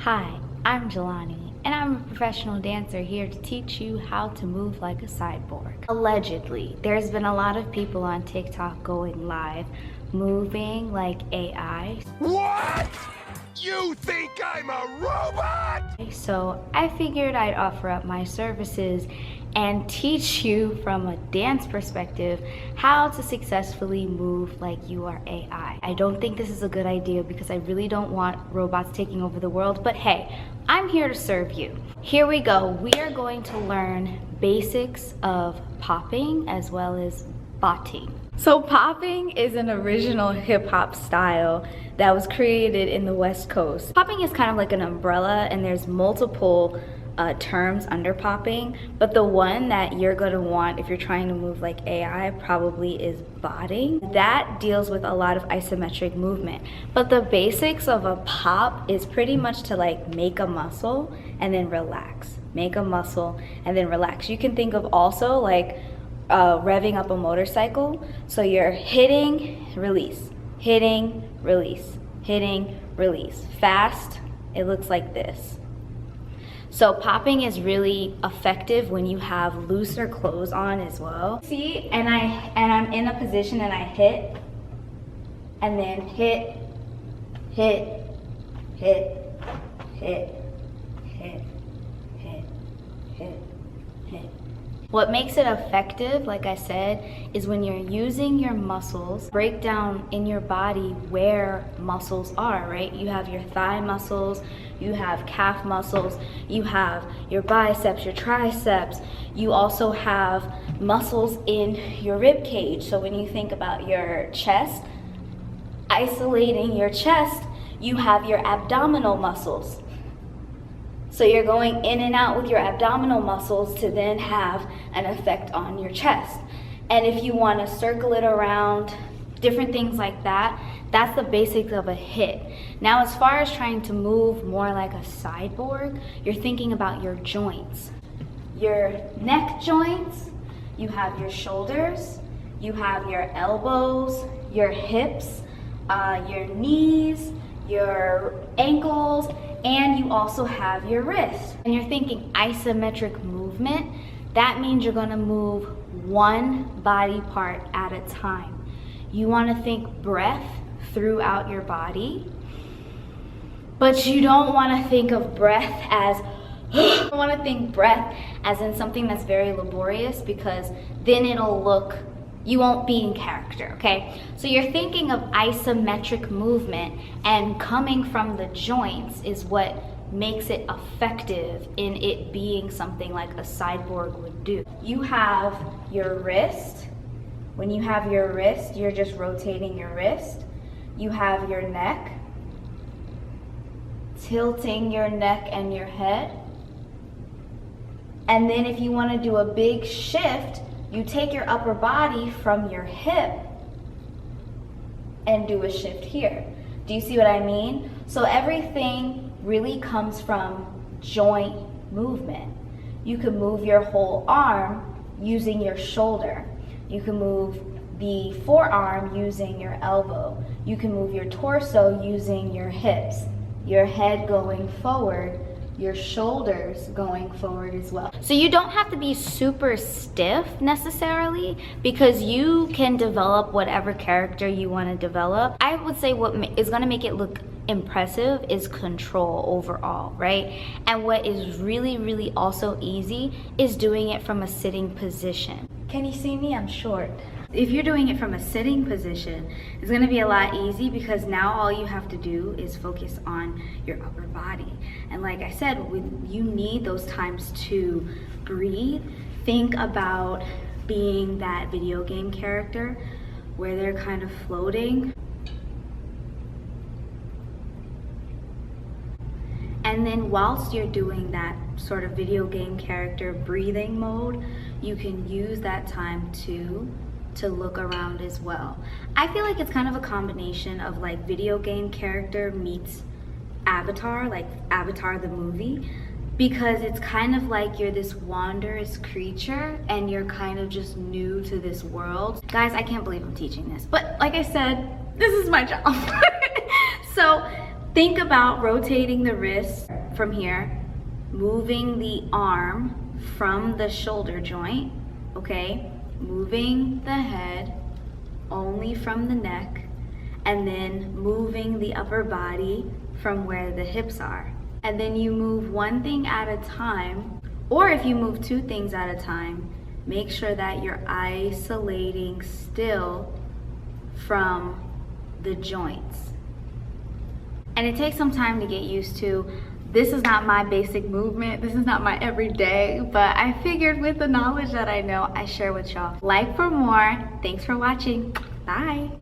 Hi, I'm Jelani, and I'm a professional dancer here to teach you how to move like a cyborg. Allegedly, there's been a lot of people on TikTok going live, moving like AI. What? You think I'm a robot? So I figured I'd offer up my services and teach you from a dance perspective how to successfully move like you are AI. I don't think this is a good idea because I really don't want robots taking over the world, but hey, I'm here to serve you. Here we go. We are going to learn basics of popping as well as botting. So popping is an original hip-hop style that was created in the West Coast. Popping is kind of like an umbrella, and there's multiple terms under popping, but the one that you're going to want if you're trying to move like AI probably is botting. That deals with a lot of isometric movement, but the basics of a pop is pretty much to like make a muscle and then relax. Make a muscle and then relax. You can think of also like revving up a motorcycle. So you're hitting, release, hitting, release, hitting, release. Fast, it looks like this. So popping is really effective when you have looser clothes on as well. See, and I'm in a position and I hit, and then hit, hit, hit, hit, hit, hit, hit, hit. What makes it effective, like I said, is when you're using your muscles, break down in your body where muscles are, right? You have your thigh muscles, you have calf muscles, you have your biceps, your triceps. You also have muscles in your rib cage. So when you think about your chest, isolating your chest, you have your abdominal muscles. So you're going in and out with your abdominal muscles to then have an effect on your chest. And if you want to circle it around, different things like that, that's the basics of a hit. Now, as far as trying to move more like a cyborg, you're thinking about your joints. Your neck joints, you have your shoulders, you have your elbows, your hips, your knees, your ankles, and you also have your wrists. And you're thinking isometric movement, that means you're gonna move one body part at a time. You wanna think breath throughout your body, but you don't wanna think of breath as, you wanna think breath as in something that's very laborious, because then it'll look, you won't be in character, okay? So you're thinking of isometric movement, and coming from the joints is what makes it effective in it being something like a cyborg would do. You have your wrist. When you have your wrist, you're just rotating your wrist. You have your neck, tilting your neck and your head. And then if you want to do a big shift, you take your upper body from your hip and do a shift here. Do you see what I mean? So everything really comes from joint movement. You can move your whole arm using your shoulder. You can move the forearm using your elbow. You can move your torso using your hips, your head going forward, your shoulders going forward as well. So you don't have to be super stiff necessarily, because you can develop whatever character you want to develop. I would say what is going to make it look impressive is control overall, right? And what is really, really also easy is doing it from a sitting position. Can you see me? I'm short. If you're doing it from a sitting position, it's gonna be a lot easy, because now all you have to do is focus on your upper body. And like I said, you need those times to breathe. Think about being that video game character where they're kind of floating. And then whilst you're doing that sort of video game character breathing mode, you can use that time to look around as well. I feel like it's kind of a combination of like video game character meets Avatar, like Avatar the movie, because it's kind of like you're this wondrous creature and you're kind of just new to this world. Guys, I can't believe I'm teaching this, but like I said, this is my job. So Think about rotating the wrist from here, moving the arm from the shoulder joint, okay? Moving the head only from the neck, and then moving the upper body from where the hips are. And then you move one thing at a time, or if you move two things at a time, make sure that you're isolating still from the joints. And it takes some time to get used to. This is not my basic movement. This is not my everyday, but I figured with the knowledge that I know, I share with y'all. Like for more. Thanks for watching. Bye.